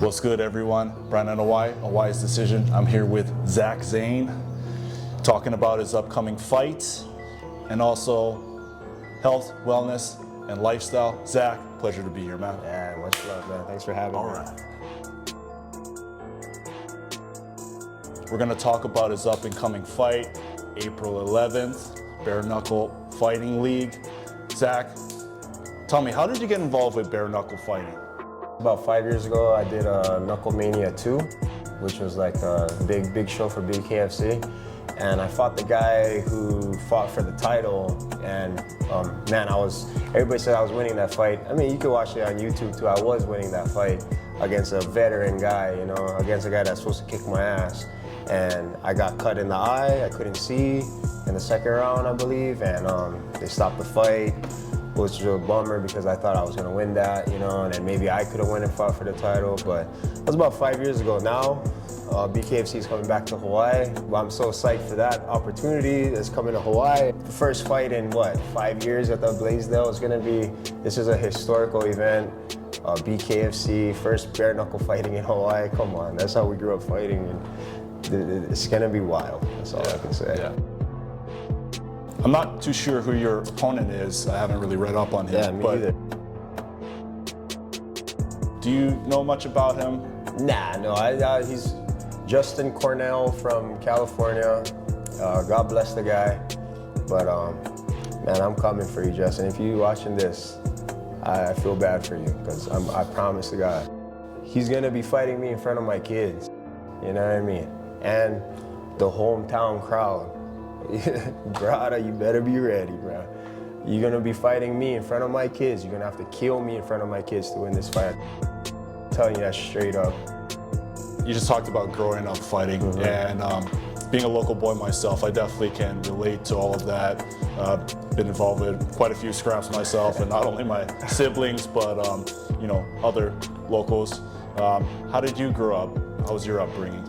What's good, everyone? Brandon Hawaii, Hawaii's Decision. I'm here with Zane, talking about his upcoming fights and also health, wellness, and lifestyle. Zach, pleasure to be here, man. Yeah, much love, man. Thanks for having me. All right. We're gonna talk about his up and coming fight, April 11th, Bare Knuckle Fighting League. Zach, tell me, how did you get involved with bare knuckle fighting? About 5 years ago, I did Knuckle Mania 2, which was like a big show for BKFC. And I fought the guy who fought for the title, and man, everybody said I was winning that fight. I mean, you can watch it on YouTube too. I was winning that fight against a veteran guy, you know, against a guy that's supposed to kick my ass. And I got cut in the eye, I couldn't see in the second round, I believe, and they stopped the fight, which was a bummer because I thought I was gonna win that, you know, and then maybe I could have won and fought for the title, but that was about 5 years ago. Now, BKFC is coming back to Hawaii. Well, I'm so psyched for that opportunity that's coming to Hawaii. The first fight in, 5 years at the Blaisdell is gonna be, this is a historical event. BKFC, first bare knuckle fighting in Hawaii. Come on, that's how we grew up fighting, and it's gonna be wild. That's all I can say. Yeah. I'm not too sure who your opponent is. I haven't really read up on him. Yeah, me either. Do you know much about him? Nah, no, he's Justin Cornell from California. God bless the guy. But man, I'm coming for you, Justin. If you're watching this, I feel bad for you because I promise to God, he's gonna be fighting me in front of my kids. You know what I mean? And the hometown crowd. Brother, you better be ready, bro. You're gonna be fighting me in front of my kids. You're gonna have to kill me in front of my kids to win this fight. I'm telling you that straight up. You just talked about growing up fighting, and being a local boy myself, I definitely can relate to all of that. Been involved with quite a few scraps myself, and not only my siblings, but you know, other locals. How did you grow up? How was your upbringing?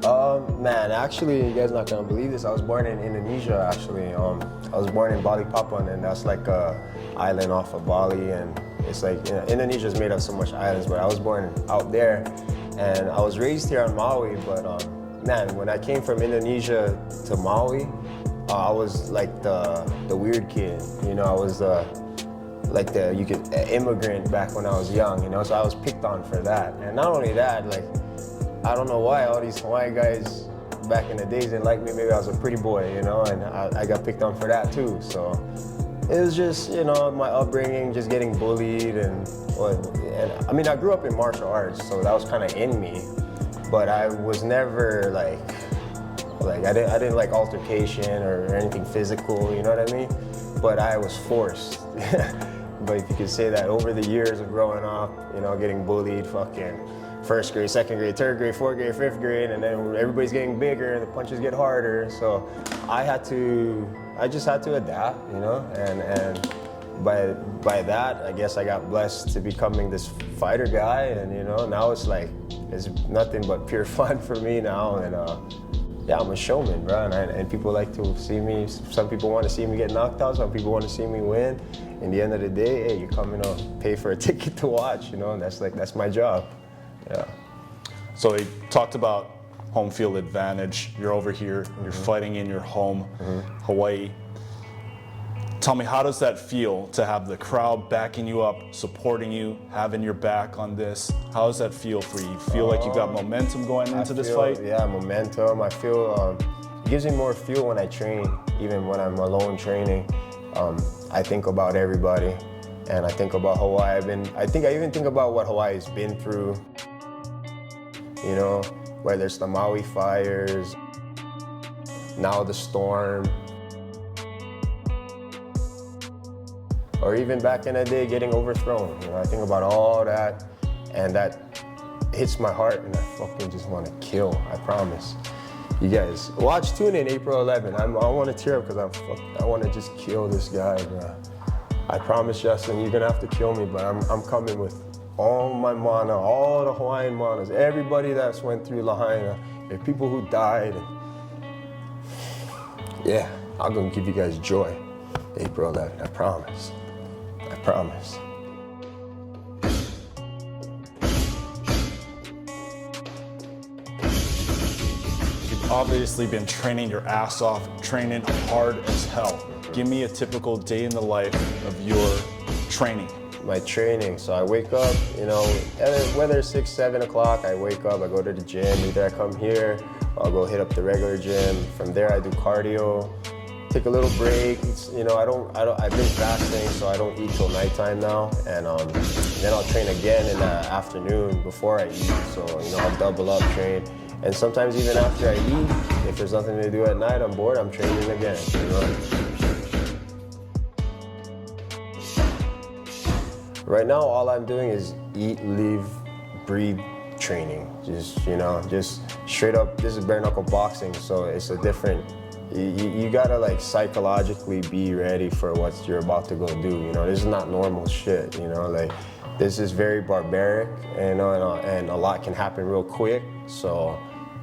Man, actually, you guys are not gonna believe this. I was born in Indonesia, actually. I was born in Balikpapan, and that's like a island off of Bali, and it's like, you know, Indonesia is made of so much islands, but I was born out there, and I was raised here on Maui, but man, when I came from Indonesia to Maui, I was like the weird kid, you know, I was like the immigrant back when I was young, you know, so I was picked on for that. And not only that, like, I don't know why all these Hawaiian guys back in the days didn't like me. Maybe I was a pretty boy, you know, and I got picked on for that too. So it was just, you know, my upbringing, just getting bullied, and I mean, I grew up in martial arts, so that was kind of in me, but I was never like I didn't like altercation or anything physical, you know what I mean? But I was forced. But if you could say that over the years of growing up, you know, getting bullied, fucking first grade, second grade, third grade, fourth grade, fifth grade, and then everybody's getting bigger and the punches get harder. So I just had to adapt, you know, and by that, I guess I got blessed to becoming this fighter guy, and you know, now it's like, it's nothing but pure fun for me now, and yeah, I'm a showman, bro, and people like to see me. Some people want to see me get knocked out, some people want to see me win. In the end of the day, hey, you're coming to pay for a ticket to watch, you know, and that's my job. Yeah. So he talked about home field advantage. You're over here, you're fighting in your home, Hawaii. Tell me, how does that feel to have the crowd backing you up, supporting you, having your back on this? How does that feel for you? You feel like you got momentum going into this fight? Yeah, momentum. I feel it gives me more fuel when I train, even when I'm alone training. I think about everybody, and I think about Hawaii. I even think about what Hawaii's been through. You know, whether it's the Maui fires, now the storm, or even back in the day getting overthrown. You know, I think about all that, and that hits my heart, and I fucking just want to kill, I promise. You guys, tune in April 11th. I want to tear up because I want to just kill this guy, bro. I promise, Justin, you're gonna have to kill me, but I'm coming with all my mana, all the Hawaiian manas, everybody that's went through Lahaina, the people who died. Yeah, I'm gonna give you guys joy. April 11th, I promise. I promise. obviously been training your ass off, training hard as hell. Give me a typical day in the life of your training. My training, so I wake up, you know, whether it's 6, 7 o'clock, I wake up, I go to the gym, either I come here, or I'll go hit up the regular gym. From there I do cardio, take a little break. You know, I've been fasting, so I don't eat till nighttime now, and then I'll train again in the afternoon before I eat, so, you know, I'll double up train. And sometimes even after I eat, if there's nothing to do at night, I'm bored, I'm training again, you know. Right now, all I'm doing is eat, live, breathe training. Just, you know, just straight up, this is bare knuckle boxing, so it's a different, you gotta like psychologically be ready for what you're about to go do, you know. This is not normal shit, you know, like this is very barbaric, and a lot can happen real quick, so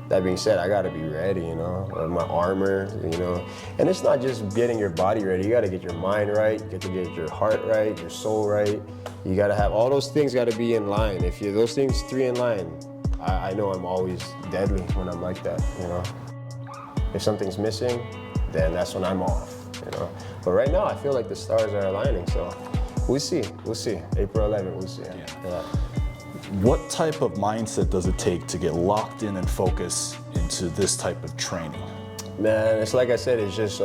that being said, I gotta be ready, you know, my armor, you know. And it's not just getting your body ready, you gotta get your mind right, you got to get your heart right, your soul right. You gotta have, all those things gotta be in line. If you those things 3 in line, I know I'm always deadly when I'm like that, you know. If something's missing, then that's when I'm off, you know. But right now, I feel like the stars are aligning, so we'll see. April 11th, we'll see. Yeah. What type of mindset does it take to get locked in and focus into this type of training? Man, it's like I said, it's just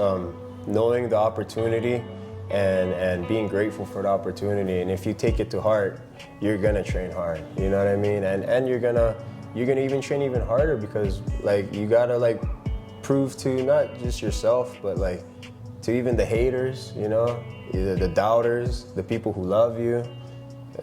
knowing the opportunity and being grateful for the opportunity. And if you take it to heart, you're gonna train hard. You know what I mean? And you're gonna even train even harder, because like you gotta like prove to not just yourself, but like to even the haters, you know, either the doubters, the people who love you,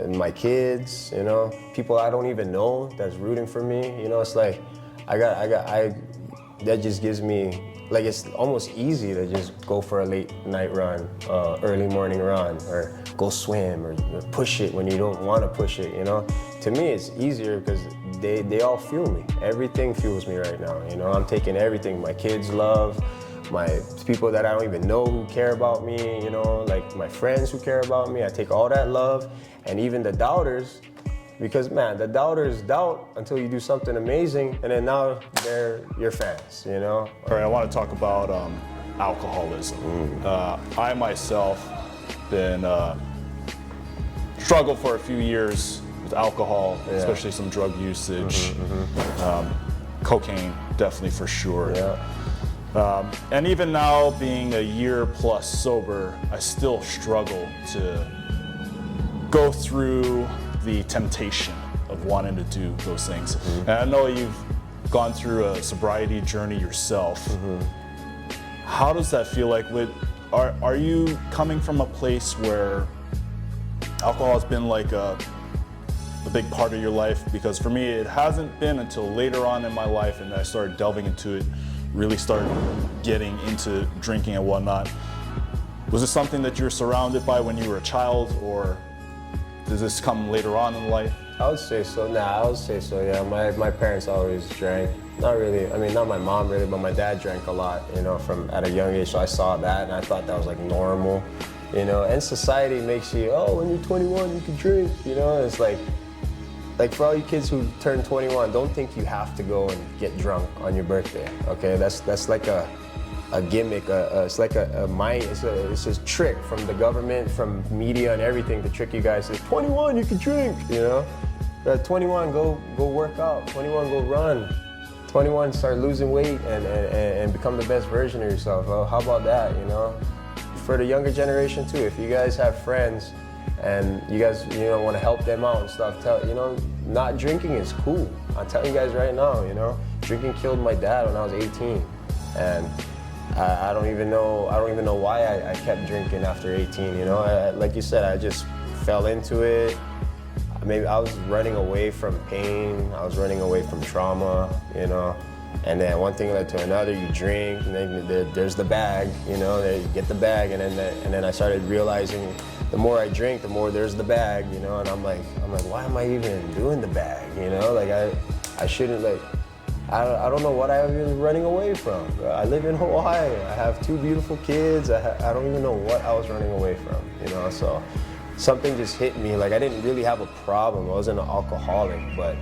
and my kids, you know, people I don't even know that's rooting for me. You know, it's like that just gives me, like, it's almost easy to just go for a late night run, early morning run, or go swim, or push it when you don't want to push it, you know. To me, it's easier because they all fuel me. Everything fuels me right now, you know. I'm taking everything, my kids' love, my people that I don't even know who care about me, you know, like my friends who care about me. I take all that love, and even the doubters, because man, the doubters doubt until you do something amazing, and then now they're your fans, you know? All right, I want to talk about alcoholism. I myself been struggled for a few years with alcohol, especially some drug usage, cocaine, definitely for sure. Yeah. And even now, being a year plus sober, I still struggle to go through the temptation of wanting to do those things. And I know you've gone through a sobriety journey yourself. How does that feel like? Are you coming from a place where alcohol has been like a big part of your life? Because for me, it hasn't been until later on in my life, and I started delving into it, really started getting into drinking and whatnot. Was this something that you were surrounded by when you were a child, or does this come later on in life? I would say so. I would say so, yeah. My parents always drank. Not really, I mean, not my mom really, but my dad drank a lot, you know, from at a young age. So I saw that, and I thought that was like normal, you know. And society makes you, oh, when you're 21, you can drink, you know. It's like for all you kids who turn 21, don't think you have to go and get drunk on your birthday, okay? That's like a gimmick, it's like a mind, it's a trick from the government, from media and everything to trick you guys. It's 21, you can drink, you know? 21, go work out. 21, go run. 21, start losing weight and become the best version of yourself. Well, how about that, you know? For the younger generation too, if you guys have friends and you guys, you know, want to help them out and stuff, you know, not drinking is cool. I'm telling you guys right now, you know, drinking killed my dad when I was 18, and I don't even know why I kept drinking after 18, you know. Like you said, I just fell into it. Maybe I was running away from pain, I was running away from trauma, you know. And then one thing led to another, you drink, and then there's the bag, you know, you get the bag, and then I started realizing the more I drink, the more there's the bag, you know, and I'm like, why am I even doing the bag, you know? Like I shouldn't, like, I don't know what I was running away from. I live in Hawaii, I have 2 beautiful kids, I don't even know what I was running away from, you know, so something just hit me. Like, I didn't really have a problem, I wasn't an alcoholic, but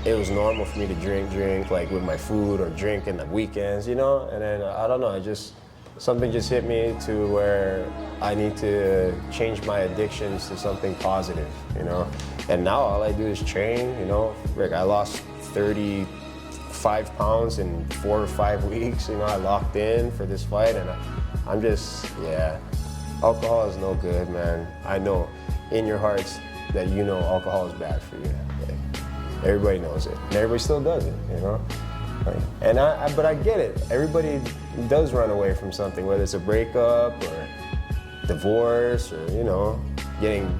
it was normal for me to drink like with my food or drink in the weekends, you know? And then I don't know, something just hit me to where I need to change my addictions to something positive, you know? And now all I do is train, you know? Like I lost 35 pounds in 4 or 5 weeks, you know? I locked in for this fight and I'm just, yeah. Alcohol is no good, man. I know in your hearts that you know alcohol is bad for you. Like, everybody knows it, and everybody still does it, you know? Like, but I get it. Everybody does run away from something, whether it's a breakup or divorce or, you know, getting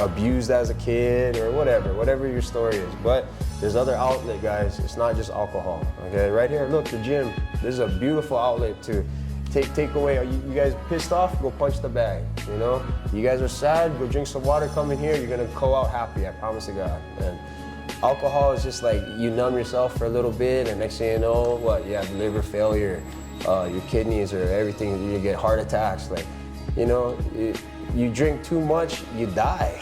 abused as a kid or whatever your story is. But there's other outlet, guys. It's not just alcohol, okay? Right here, look, the gym. This is a beautiful outlet to take away. Are you guys pissed off? Go punch the bag, you know? You guys are sad? Go drink some water, come in here. You're gonna go out happy, I promise to God. And alcohol is just like you numb yourself for a little bit, and next thing you know, what? You have liver failure, your kidneys or everything. You get heart attacks. Like, you know, you drink too much, you die.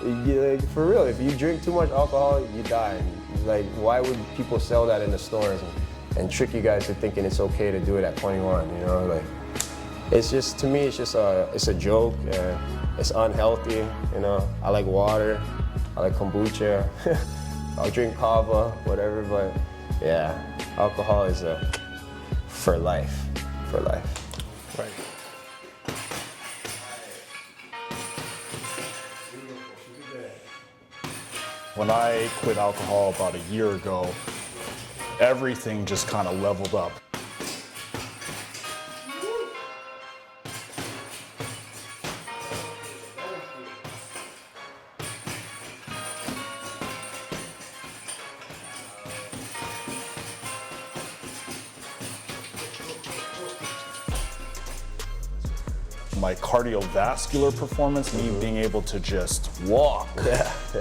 Like, for real, if you drink too much alcohol, you die. Like, why would people sell that in the stores and trick you guys to thinking it's okay to do it at 21? You know, like, it's just, to me, it's a joke, and it's unhealthy. You know, I like water, I like kombucha. I'll drink kava, whatever, but yeah, alcohol is for life, Right. When I quit alcohol about a year ago, everything just kind of leveled up. My cardiovascular performance, me being able to just walk,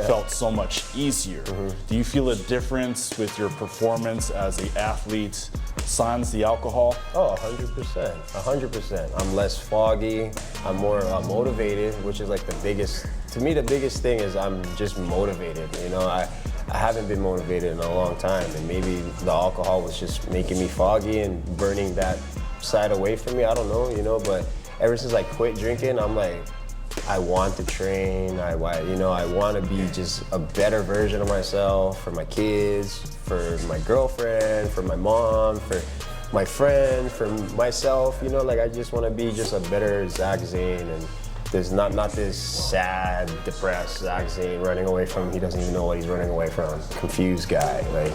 felt so much easier. Do you feel a difference with your performance as an athlete sans the alcohol? Oh, 100%, 100%. I'm less foggy, I'm more motivated, which is like the biggest, to me the biggest thing is I'm just motivated, you know? I haven't been motivated in a long time, and maybe the alcohol was just making me foggy and burning that side away from me, I don't know, you know, but ever since I quit drinking, I'm like, I want to train, I want to be just a better version of myself for my kids, for my girlfriend, for my mom, for my friend, for myself, you know, like I just want to be just a better Zach Zane, and there's not this sad, depressed Zach Zane running away from, he doesn't even know what he's running away from, confused guy, like,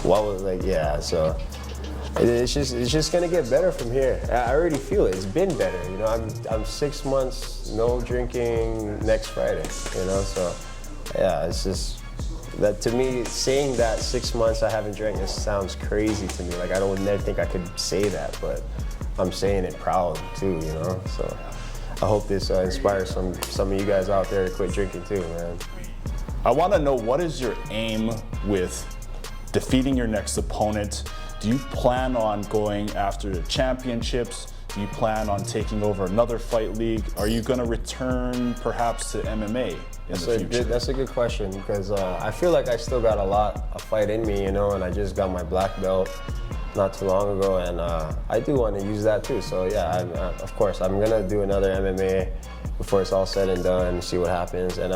what was, like, yeah, so. It's just gonna get better from here. I already feel it. It's been better. You know, I'm 6 months no drinking next Friday. You know, so yeah, it's just that to me. Saying that 6 months I haven't drank, this sounds crazy to me. Like I would never think I could say that, but I'm saying it proud too. You know, so I hope this inspires some of you guys out there to quit drinking too, man. I want to know, what is your aim with defeating your next opponent? Do you plan on going after the championships? Do you plan on taking over another fight league? Are you going to return perhaps to MMA in the future? That's a good question, because I feel like I still got a lot of fight in me, you know, and I just got my black belt not too long ago, and I do want to use that too. So yeah, of course, I'm going to do another MMA before it's all said and done, see what happens. And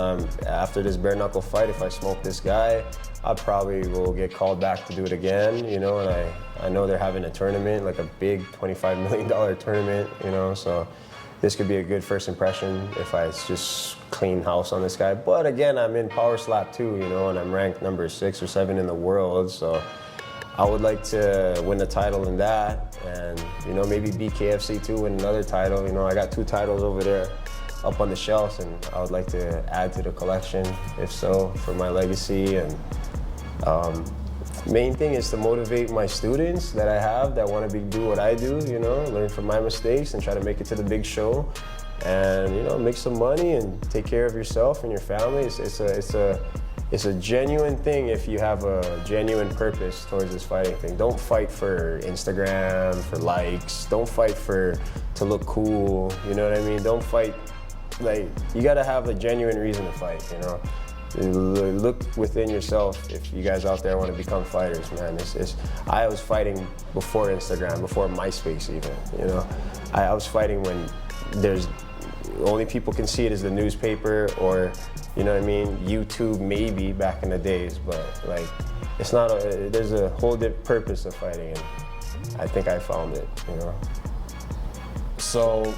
after this bare knuckle fight, if I smoke this guy, I probably will get called back to do it again, you know, and I know they're having a tournament, like a big $25 million tournament, you know, so this could be a good first impression if I just clean house on this guy. But again, I'm in Power Slap too, you know, and I'm ranked number 6 or 7 in the world, so I would like to win the title in that, and, you know, maybe beat KFC too, win another title. You know, I got 2 titles over there up on the shelves, and I would like to add to the collection, if so, for my legacy. And main thing is to motivate my students that I have that want to do what I do, you know, learn from my mistakes and try to make it to the big show, and, you know, make some money and take care of yourself and your family. It's a genuine thing if you have a genuine purpose towards this fighting thing. Don't fight for Instagram, for likes. Don't fight to look cool, you know what I mean? Don't fight, like, you gotta have a genuine reason to fight, you know? Look within yourself if you guys out there want to become fighters, man. I was fighting before Instagram, before MySpace even, you know. I was fighting when there's only people can see it is the newspaper or, you know what I mean, YouTube maybe back in the days, but like it's not there's a whole different purpose of fighting, and I think I found it, you know. So,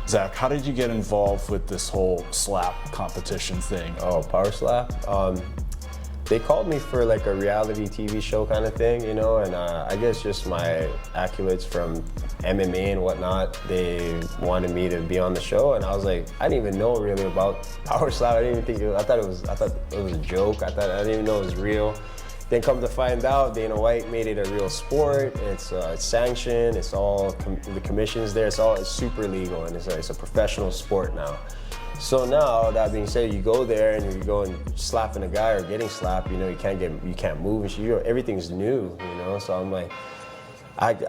Zach, how did you get involved with this whole slap competition thing? Oh, power slap? They called me for like a reality TV show kind of thing, you know, and I guess just my accolades from MMA and whatnot, they wanted me to be on the show, and I was like, I didn't even know really about power slap. I didn't even think I thought it was a joke. I didn't even know it was real. Then come to find out, Dana White made it a real sport. It's sanctioned. It's all the commissions there. It's super legal, and it's a professional sport now. So now, that being said, you go there and you go and slapping a guy or getting slapped. You know, you can't move and shit. Everything's new. You know, so I'm like,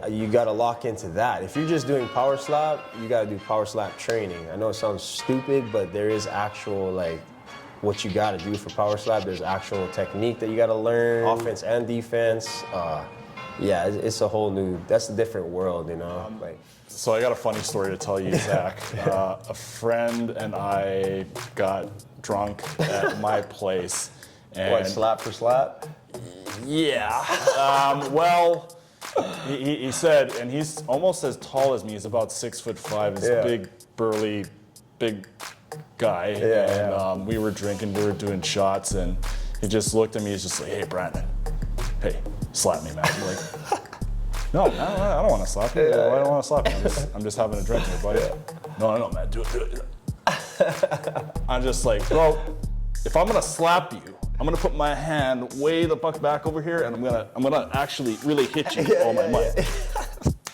you got to lock into that. If you're just doing power slap, you got to do power slap training. I know it sounds stupid, but there is actual like what you got to do for power slap. There's actual technique that you got to learn, offense and defense. Yeah, it's a whole new. That's a different world, you know. So I got a funny story to tell you, Zach. A friend and I got drunk at my place. And what, slap for slap? Yeah. Well, he said, and he's almost as tall as me. He's about 6'5". He's a big, burly, big guy. And we were drinking, we were doing shots, and he just looked at me. He's just like, "Hey, Brandon, hey, slap me, man." I'm like, "No, man, I don't want to slap you. I don't want to slap you. I'm just having a drink here, buddy." No, man, do it. I'm just like, bro, if I'm gonna slap you, I'm gonna put my hand way the fuck back over here, and I'm gonna actually really hit you with all my might.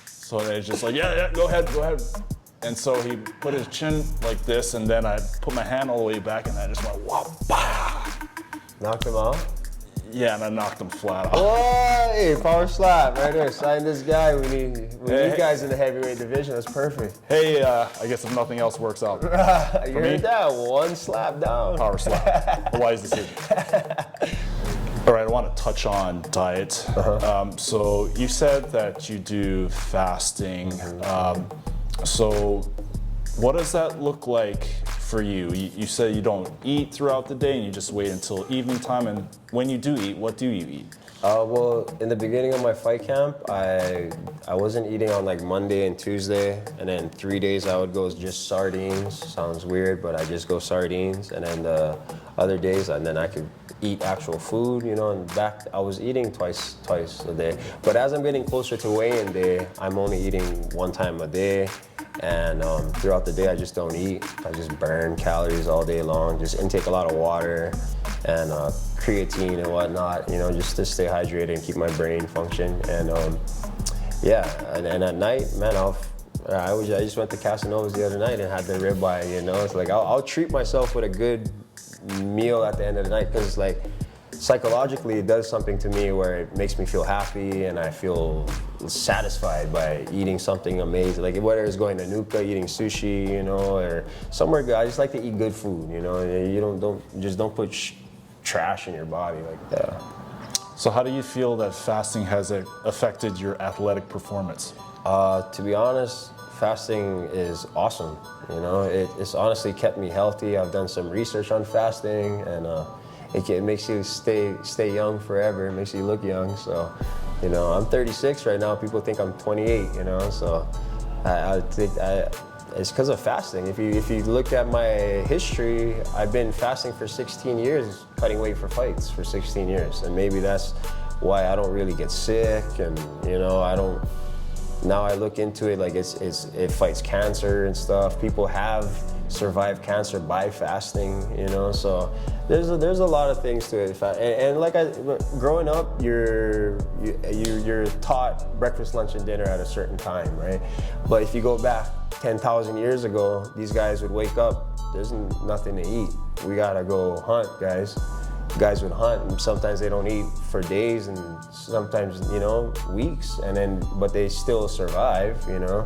So they're just like, yeah, go ahead. And so he put his chin like this, and then I put my hand all the way back, and I just went, wow, bah. Knocked him out? Yeah, and I knocked him flat off. Oh, hey, power slap right there. Sign this guy. We need guys in the heavyweight division. That's perfect. Hey, I guess if nothing else works out. You heard that? One slap down. Power slap. A wise decision. All right, I want to touch on diet. So you said that you do fasting. So what does that look like for you? You say you don't eat throughout the day and you just wait until evening time. And when you do eat, what do you eat? Well, in the beginning of my fight camp, I wasn't eating on like Monday and Tuesday, and then 3 days I would go just sardines. Sounds weird, but I just go sardines, and then the other days, and then I could eat actual food, you know. And back, I was eating twice a day. But as I'm getting closer to weigh-in day, I'm only eating 1 time a day, and throughout the day I just don't eat. I just burn calories all day long. Just intake a lot of water and creatine and whatnot, you know, just to stay hydrated and keep my brain function. And and at night, man, I just went to Casanova's the other night and had the ribeye, you know. It's like I'll treat myself with a good meal at the end of the night, because like psychologically it does something to me where it makes me feel happy and I feel satisfied by eating something amazing. Like whether it's going to Nuka, eating sushi, you know, or somewhere good. I just like to eat good food, you know. You don't put trash in your body like that. So how do you feel that fasting has affected your athletic performance? To be honest, fasting is awesome. You know, it's honestly kept me healthy. I've done some research on fasting, and it makes you stay young forever. It makes you look young. So, you know, I'm 36 right now. People think I'm 28. You know, so I think it's because of fasting. If you look at my history, I've been fasting for 16 years, cutting weight for fights for 16 years, and maybe that's why I don't really get sick, and you know, I don't. Now I look into it like it fights cancer and stuff. People have survived cancer by fasting, you know. So there's a lot of things to it. And like growing up, you're taught breakfast, lunch, and dinner at a certain time, right? But if you go back 10,000 years ago, these guys would wake up. There's nothing to eat. We gotta go hunt, guys. Guys would hunt, and sometimes they don't eat for days, and sometimes, you know, weeks, but they still survive, you know.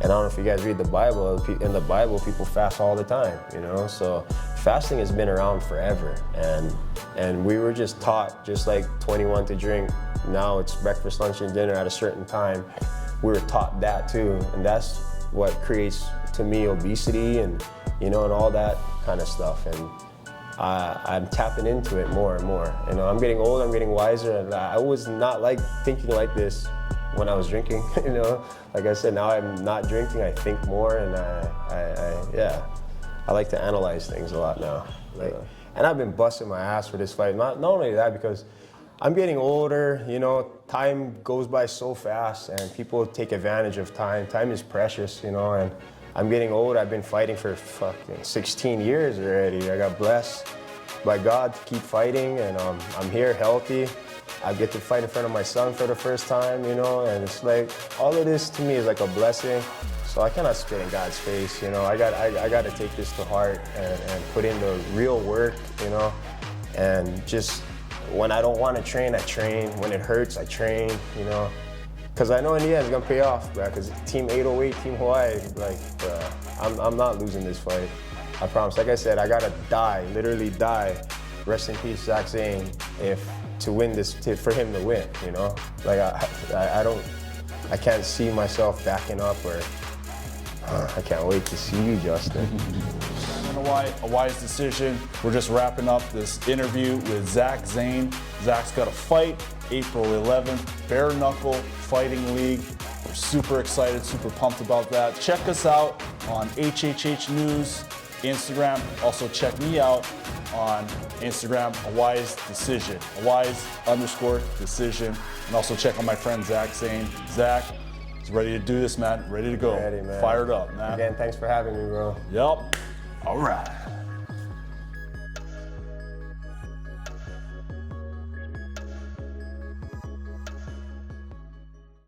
And I don't know if you guys read the Bible. In the Bible, people fast all the time, you know. So fasting has been around forever, and we were just taught, just like 21 to drink. Now it's breakfast, lunch, and dinner at a certain time. We were taught that too, and that's what creates, to me, obesity and and all that kind of stuff. And I'm tapping into it more and more. I'm getting old, I'm getting wiser, and I was not like thinking like this when I was drinking. Like I said, now I'm not drinking, I think more, and I like to analyze things a lot now. And I've been busting my ass for this fight. Not only that, because I'm getting older, time goes by so fast and people take advantage of time. Time is precious, and I'm getting old. I've been fighting for fucking 16 years already. I got blessed by God to keep fighting, and I'm here healthy. I get to fight in front of my son for the first time, and it's like, all of this to me is like a blessing. So I cannot spit in God's face, I got to take this to heart and put in the real work, and just when I don't want to train, I train. When it hurts, I train, because I know in the end it's gonna pay off, bro. Because Team 808, Team Hawaii, I'm not losing this fight. I promise. Like I said, I gotta die, literally die. Rest in peace, Zane, to win this, for him to win, I can't see myself backing up, or I can't wait to see you, Justin. A wise decision. We're just wrapping up this interview with Zane. Zach's got a fight April 11th, Bare Knuckle Fighting League. We're super excited, super pumped about that. Check us out on HHH News, Instagram. Also check me out on Instagram, A Wise Decision, _decision. And also check on my friend Zane. Zach is ready to do this, man. Ready to go. Ready, man. Fired up, man. Again, thanks for having me, bro. Yep. All right.